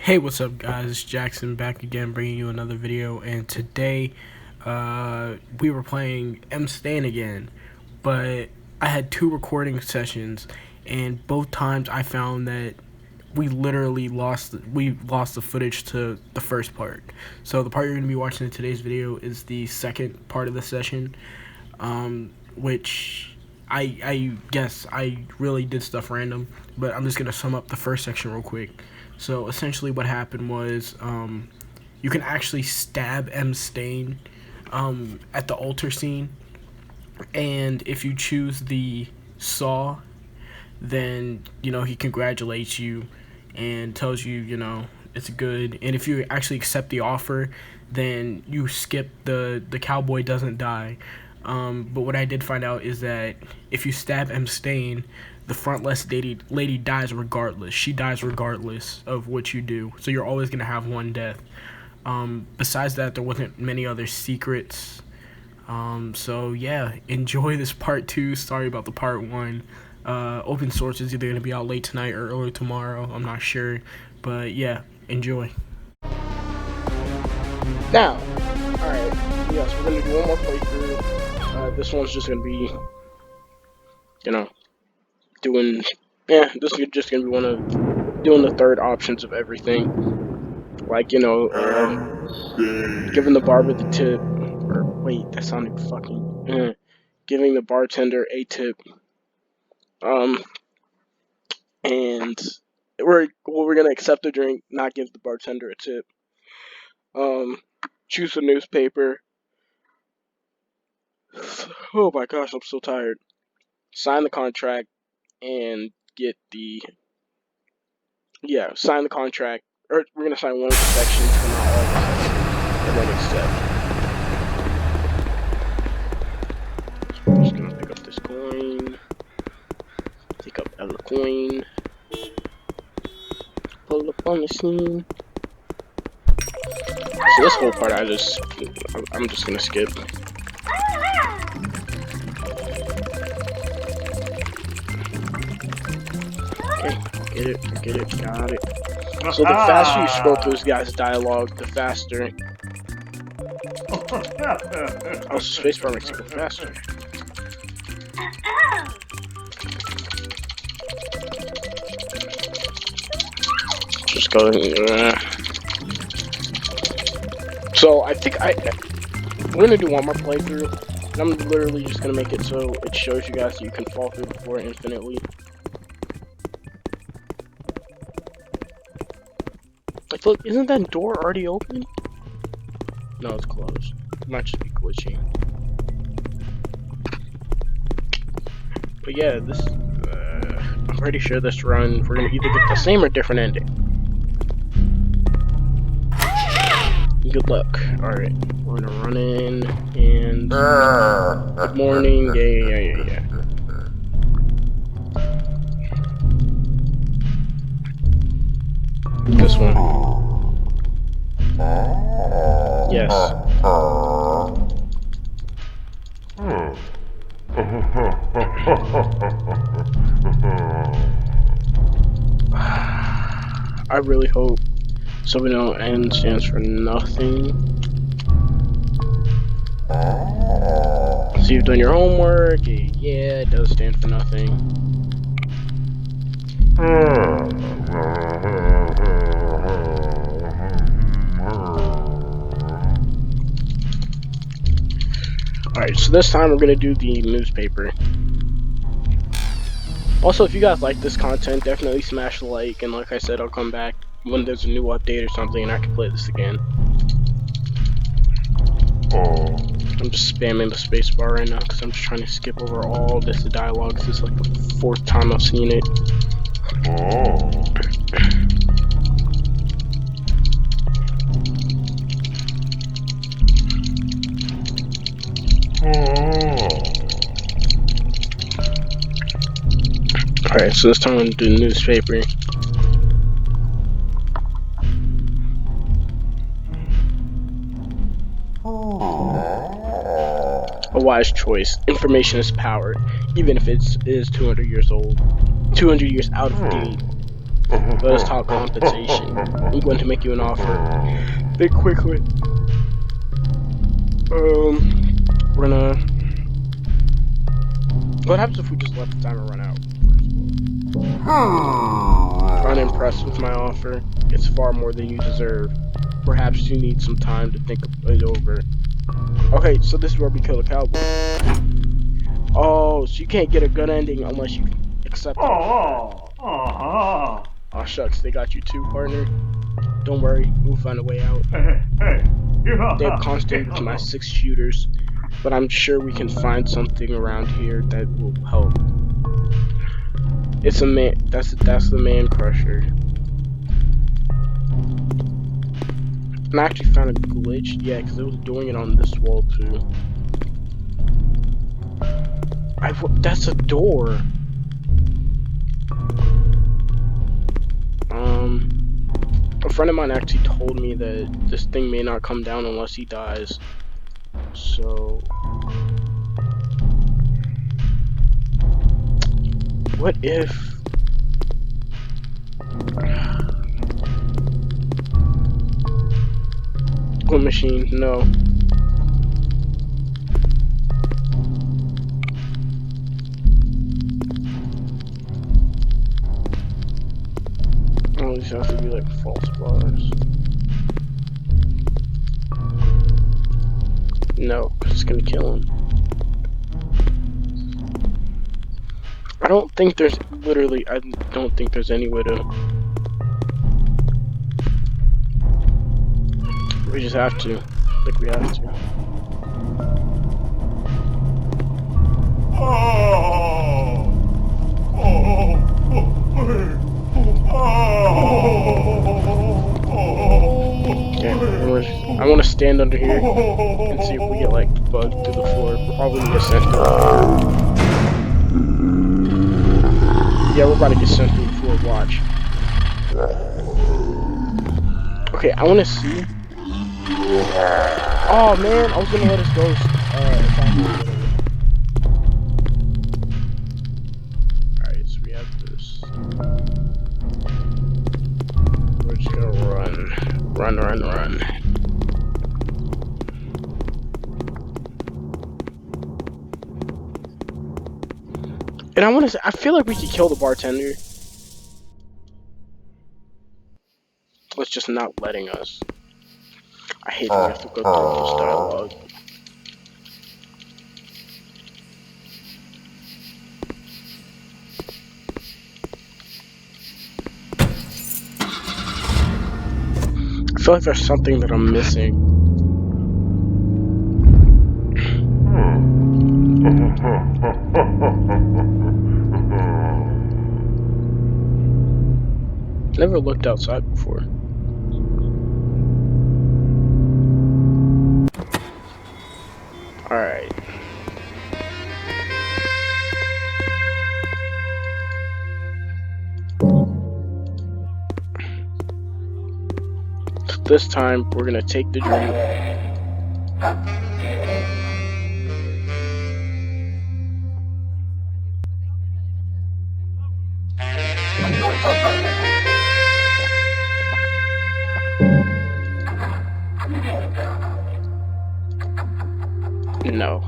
Hey, what's up guys, it's Jackson back again bringing you another video, and today we were playing M.Stain again, but I had two recording sessions and both times I found that we literally lost the footage to the first part. So the part you're going to be watching in today's video is the second part of the session, which I guess I really did stuff random, but I'm just going to sum up the first section real quick. So essentially what happened was you can actually stab M.Stain at the altar scene, and if you choose the saw, then he congratulates you and tells you it's good. And if you actually accept the offer, then you skip the cowboy doesn't die. But what I did find out is that if you stab M.Stain, the frontless lady dies regardless. She dies regardless of what you do. So you're always going to have one death. Besides that, there wasn't many other secrets. So yeah, enjoy this part 2. Sorry about the part 1. Open source is either going to be out late tonight or early tomorrow. I'm not sure. But yeah, enjoy. Now, alright, yes, we're going to do one more playthrough. This one's just going to be, this is just going to be one of doing the third options of everything. Like, giving the barber the tip, or wait, that sounded fucking, giving the bartender a tip, and we're going to accept a drink, not give the bartender a tip, choose a newspaper. Oh my gosh, I'm so tired. Sign the contract and get sign the contract, or we're gonna sign one of the sections but not all the sections, and then accept. So we're just gonna pick up this coin, take up other coin, pull up on the scene. So this whole part I'm just gonna skip. Okay, get it, got it. So the faster you scroll through this guy's dialogue, the faster. Oh, spacebar makes it go faster. Just go. So I think we're gonna do one more playthrough, and I'm literally just gonna make it so it shows you guys that you can fall through the floor infinitely. Like, look, isn't that door already open? No, it's closed. It might just be glitchy. But yeah, I'm pretty sure this run, we're gonna either get the same or different ending. Good luck. Alright, we're gonna run in, and good morning, yeah. This one. Yes. I really hope so we know N stands for nothing. So you've done your homework. Yeah, it does stand for nothing. Alright, so this time we're gonna do the newspaper. Also, if you guys like this content, definitely smash the like, and like I said, I'll come back when there's a new update or something and I can play this again. I'm just spamming the spacebar right now because I'm just trying to skip over all this dialogue. This is like the 4th time I've seen it. Alright, so this time I'm going to do the newspaper. A wise choice. Information is power, even if it is 200 years old. 200 years out of date. Let us talk compensation. I'm going to make you an offer. Think quickly. We're gonna. What happens if we just let the timer run out? Unimpressed with my offer. It's far more than you deserve. Perhaps you need some time to think it over. Okay, so this is where we kill the cowboy. Oh, so you can't get a good ending unless you accept it. Oh, shucks, they got you too, partner. Don't worry, we'll find a way out. They have constant with my 6 shooters, but I'm sure we can find something around here that will help. It's a man. That's the man crusher. And I actually found a glitch. Yeah, because it was doing it on this wall too. That's a door. A friend of mine actually told me that this thing may not come down unless he dies. So, what if? What machine? No. Oh, these have to be like false bars. No, because it's gonna kill him. I don't think there's I don't think there's any way to. We just have to. I think we have to. Okay, I want to stand under here and see if we get like bugged through the floor. We're probably gonna get sent through. Yeah, we're about to get sent through the floor. Watch. Okay, I want to see. Oh man, I was gonna let us go. Alright, so we have this. We're just gonna run. And I feel like we could kill the bartender. It's just not letting us. I hate when we have to go through all this dialogue. I feel like there's something that I'm missing. Never looked outside before. Alright. This time, we're gonna take the drink. No.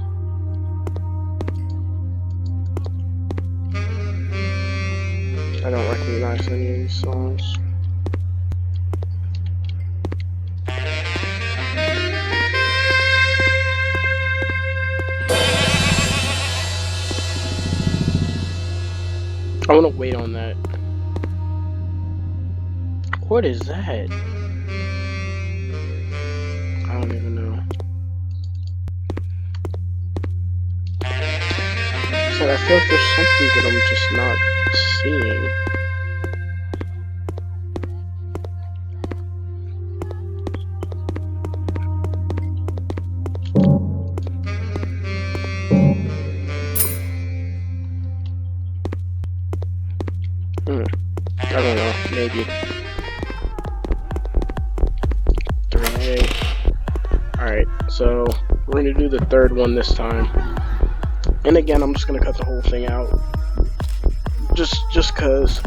I don't recognize any of these songs. I want to wait on that. What is that? I don't even know. So I feel like there's something that I'm just not seeing. I don't know, maybe. 3A. Alright, so we're gonna do the third one this time. And again, I'm just gonna cut the whole thing out. Just cause.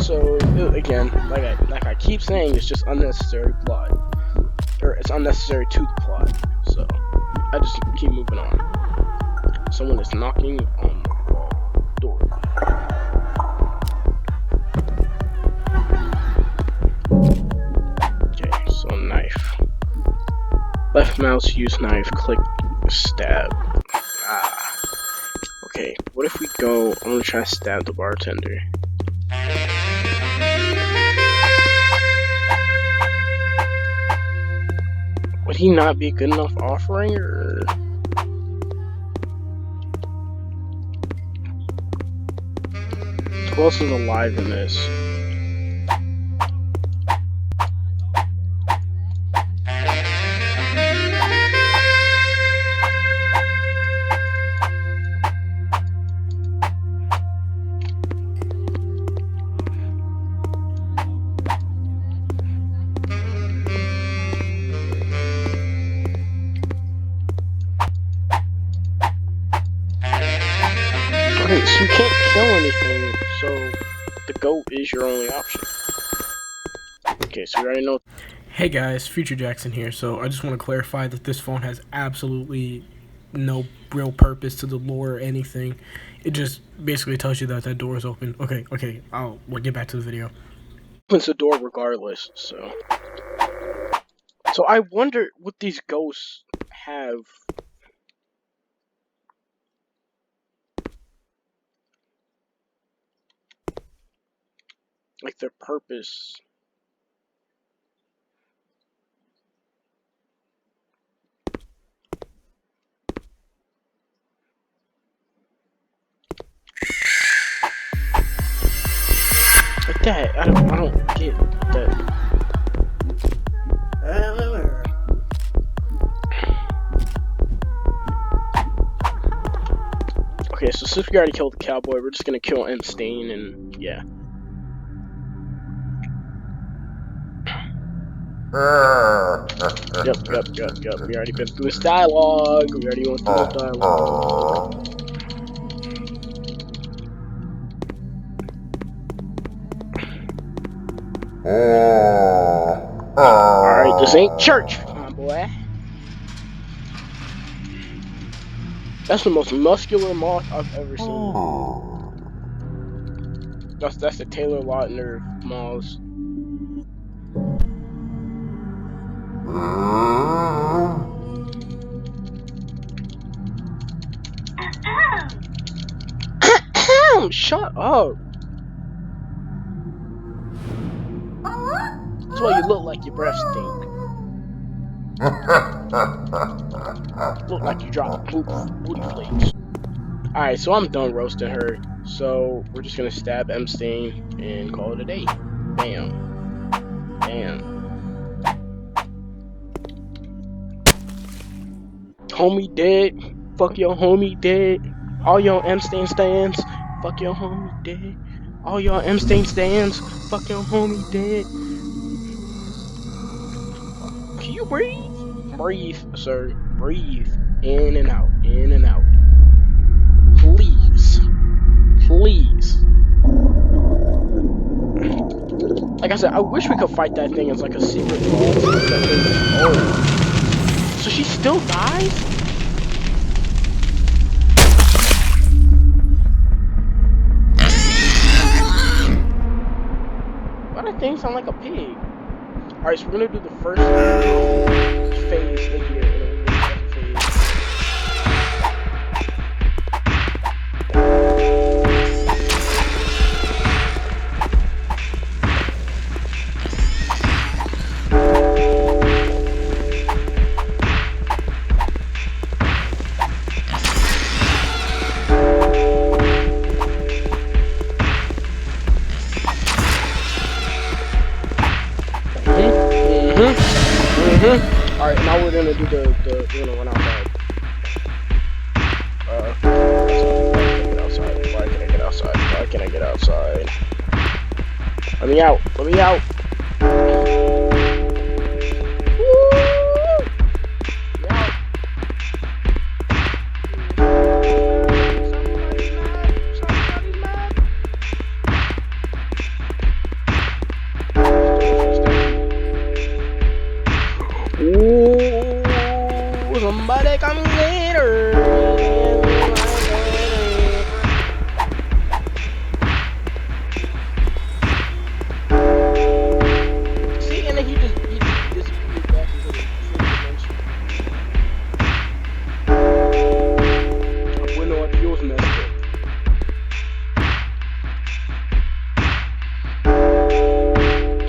So again, like I keep saying, it's just unnecessary plot, or it's unnecessary to the plot. So I just keep moving on. Someone is knocking on the wall door. Okay, so knife. Left mouse, use knife, click, stab. Ah. Okay, what if we go, I'm gonna try to stab the bartender. Would he not be a good enough offering, or? Who else is alive in this? Okay, so you can't kill anything, so the goat is your only option. Okay, so we already know. Hey guys, Future Jackson here. So I just want to clarify that this phone has absolutely no real purpose to the lore or anything. It just basically tells you that that door is open. Okay, we'll get back to the video. Opens the door regardless, so. So I wonder what these ghosts have. Like their purpose. Like that, I don't get that. Okay, so since we already killed the cowboy, we're just gonna kill M.Stain and yeah. Yep. We already been through this dialogue. We already went through this dialogue. Alright, this ain't church, my boy. That's the most muscular moth I've ever seen. That's the Taylor Lautner of moths. Shut up. That's why you look like your breath stink. Look like you dropped booty flakes. Alright, so I'm done roasting her. So we're just gonna stab M.Stain and call it a day. Bam. Homie dead. Fuck your homie dead. All your M.Stain stands. Fuck your homie dead. All your M.Stain stands. Fuck your homie dead. Can you breathe? Breathe, sir. Breathe. In and out. In and out. Please. Please. Like I said, I wish we could fight that thing as like a secret boss. Oh. So she still dies? Why do things sound like a pig? Alright, so we're gonna do the first phase in here, and then we're gonna do the second phase. Alright, now we're gonna do we're gonna run outside. Why can't I get outside? Why can't I get outside? Let me out! Let me out! coming later. See, and then he just disappeared back into the freaking dimension. Bueno, adios, master.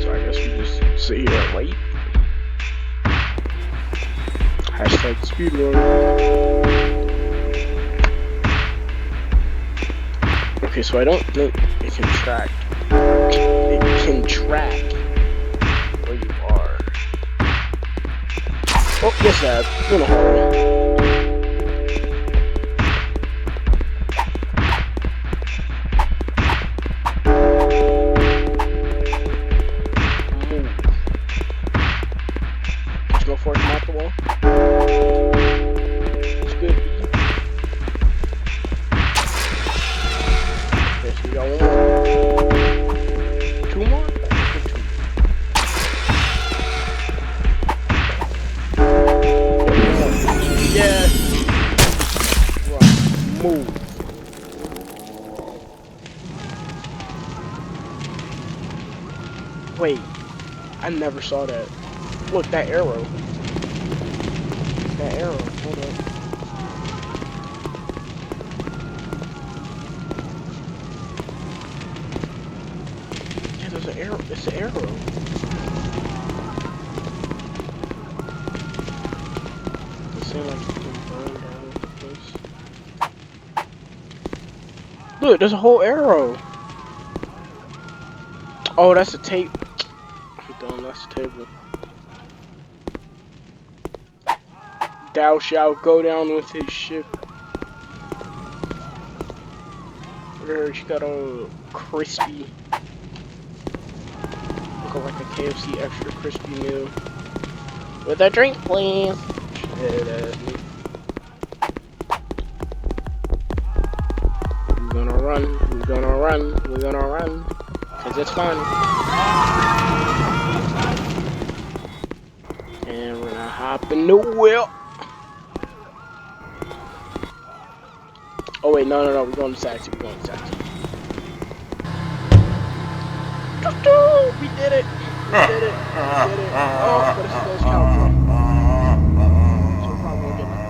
So I guess we just sit here and wait. Hashtag speedrun. Okay, so I don't think it can track. It can track where you are. Oh, yes, that. In a hole. Move. Let's go for it, knock the wall. It's good. Okay, so we got one more. Two more? Two. Yes. Right. Move. Wait. I never saw that. Look, that arrow. That arrow. Hold up. Yeah, there's an arrow. It's an arrow. It seems like you can burn down the place. Look, there's a whole arrow. Oh, that's a tape. I'm done. That's the table. Thou shalt go down with his ship. Look at her. She got a crispy. Looking like a KFC extra crispy meal. With a drink, please. We're gonna run. We're gonna run. We're gonna run. Cause it's fun. And we're gonna hop in the wheel. Oh wait, no, we're going to taxi. We're going to taxi. We did it. We did it. We did it. Oh, but it's those cowboy. So we're probably gonna get like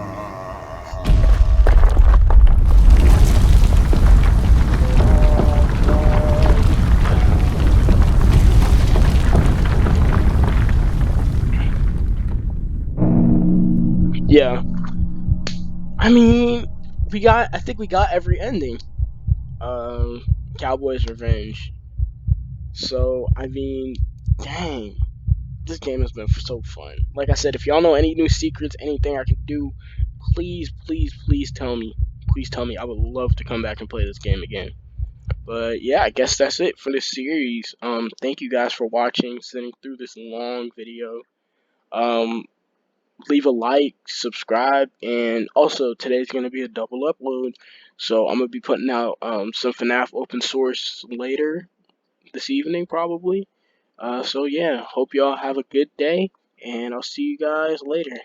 a... Yeah. I mean, I think we got every ending. Cowboy's Revenge. So, I mean, dang. This game has been so fun. Like I said, if y'all know any new secrets, anything I can do, please tell me. Please tell me. I would love to come back and play this game again. But yeah, I guess that's it for this series. Thank you guys for watching, sitting through this long video. Leave a like, subscribe, and also today's gonna be a double upload. So I'm gonna be putting out some FNAF open source later this evening probably. So yeah, hope y'all have a good day, and I'll see you guys later.